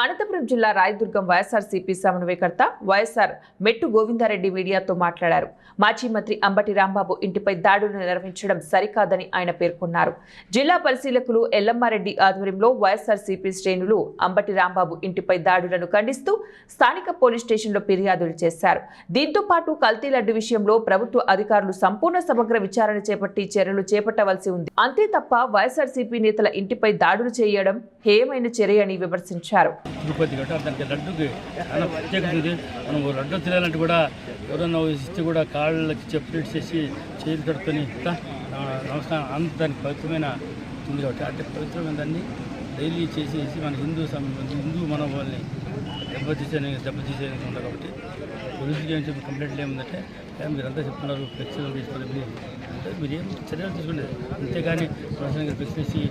అనంతపురం జిల్లా రాయదుర్గం వైఎస్ఆర్సీపీ సమన్వయకర్త వైఎస్ఆర్ మెట్టు గోవిందారెడ్డి మీడియాతో మాట్లాడారు. మాజీ మంత్రి అంబటి రాంబాబు ఇంటిపై దాడులు నిర్వహించడం సరికాదని ఆయన పేర్కొన్నారు. జిల్లా పరిశీలకులు ఎల్లమ్మారెడ్డి ఆధ్వర్యంలో వైఎస్ఆర్సీపీ శ్రేణులు అంబటి రాంబాబు ఇంటిపై దాడులను ఖండిస్తూ స్థానిక పోలీస్ స్టేషన్లో ఫిర్యాదులు చేశారు. దీంతో పాటు కల్తీ లడ్డు విషయంలో ప్రభుత్వ అధికారులు సంపూర్ణ సమగ్ర విచారణ చేపట్టి చర్యలు చేపట్టవలసి ఉంది. అంతే తప్ప వైఎస్ఆర్సీపీ నేతల ఇంటిపై దాడులు చేయడం హేయమైన చర్య అని విమర్శించారు. తిరుపతి గట్ట దానికి లడ్డుకి చాలా ప్రత్యేకత ఉంది. మనం లడ్డు తినాలంటే కూడా ఎవరన్నా ఇస్తే కూడా కాళ్ళకి చెప్పులు చేసి చేతులు కడుక్కొని నమస్కారం అంత దానికి పవిత్రమైన ఉంది కాబట్టి అంటే పవిత్రమైన దాన్ని డైలీ చేసేసి మన హిందూ మనోభావాల్ని దెబ్బతీసేది ఉంది కాబట్టి పోలీసులు ఏం చెప్పి కంప్లైంట్లు ఏముందంటే మీరంతా చెప్తున్నారు ఫ్లెక్సిబుల్ తీసుకోవాలి మీరు ఏం చర్యలు తీసుకునేది అంతేగాని ప్రశ్నగా ప్రశ్నించి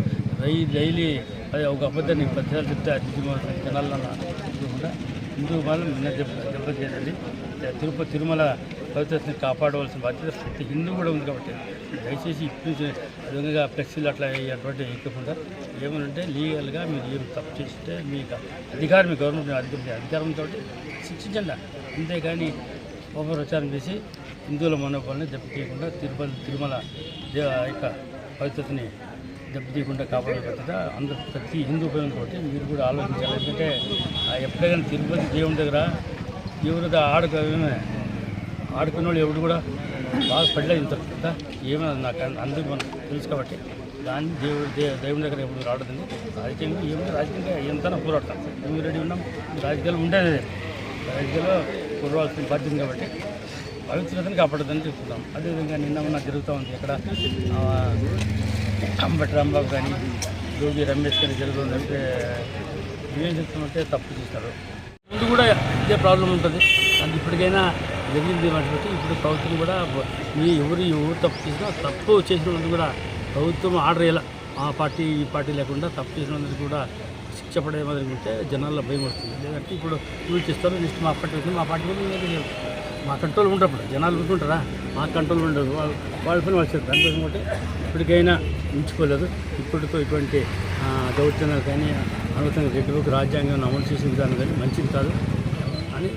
డైలీ అది ఒక అబద్ధాన్ని 10 సార్లు చెప్తే అది జనాలన్నా కూడా హిందూ వాళ్ళు దెబ్బతీయాలండి. తిరుమల పవిత్రతని కాపాడవలసిన బాధ్యత ప్రతి హిందూ కూడా ఉంది కాబట్టి దయచేసి ఇప్పుడు విధంగా ఫ్లెక్సీలు అట్లా అటువంటి ఎక్కకుండా ఏమనంటే లీగల్గా మీరు ఏం తప్పు చేస్తే మీకు అధికారం మీ గవర్నమెంట్ అధికారంతో శిక్షించండి. అంతేగాని ఉపప్రచారం చేసి హిందువుల మనోభావాన్ని దెబ్బతీయకుండా తిరుమల యొక్క పవిత్రతని దెబ్బతీయకుండా కాపాడే బాధ్యత అందరూ ప్రతి హిందూ ఉపయోగం కాబట్టి మీరు కూడా ఆలోచించాలి. ఎందుకంటే ఎప్పుడైనా తిరుపతి దేవుని దగ్గర ఎవరు ఆడుకునే వాళ్ళు ఎవరు కూడా బాగా పడలేదు ఇంత కదా ఏమైనా నాకు అందరూ మనం తెలుసు కాబట్టి దాన్ని దేవుని దగ్గర ఎప్పుడు రావద్దండి. రాజకీయంగా ఎంతైనా పోరాడతాం. మేము రెడీ ఉన్నాం. రాజకీయాలు ఉండేది రాజకీయాల్లో పోరాడాల్సిన బాధ్యత కాబట్టి పవిత్రతని కాపాడదని చెప్తున్నాం. అదేవిధంగా నిన్న జరుగుతూ ఉంది ఇక్కడ అంబటి రాంబాబు కానీ జోగి రమేష్ కానీ జరుగుతుందంటే ఏం చెప్తామంటే తప్పు చేస్తారు. ముందు కూడా ఇదే ప్రాబ్లం ఉంటుంది. అది ఇప్పటికైనా జరిగింది కాబట్టి ఇప్పుడు ప్రభుత్వం కూడా ఎవరు తప్పు చేసినా తప్పు చేసినందుకు కూడా ప్రభుత్వం ఆర్డర్ ఇలా ఆ పార్టీ ఈ పార్టీ లేకుండా తప్పు చేసినందుకు కూడా శిక్ష పడే మాదిరి ఉంటే జనాల్లో భయం వస్తుంది. లేదంటే ఇప్పుడు వీళ్ళు చేస్తారు నెక్స్ట్ మా పార్టీ వచ్చింది మా పార్టీ కూడా మా కంట్రోల్ ఉండప్పుడు జనాలు ఉంటుంటారా మా కంట్రోల్ ఉండదు. వాళ్ళ పని వాళ్ళు చేస్తారు. దానికోసం ఒకటి ఇప్పటికైనా ఉంచుకోలేదు. ఇప్పటితో ఇటువంటి దౌర్జన్యాలు కానీ అనవసరంగా రెడ్డి బుక్ రాజ్యాంగం అమలు చేసే విధానం కానీ మంచిది కాదు అని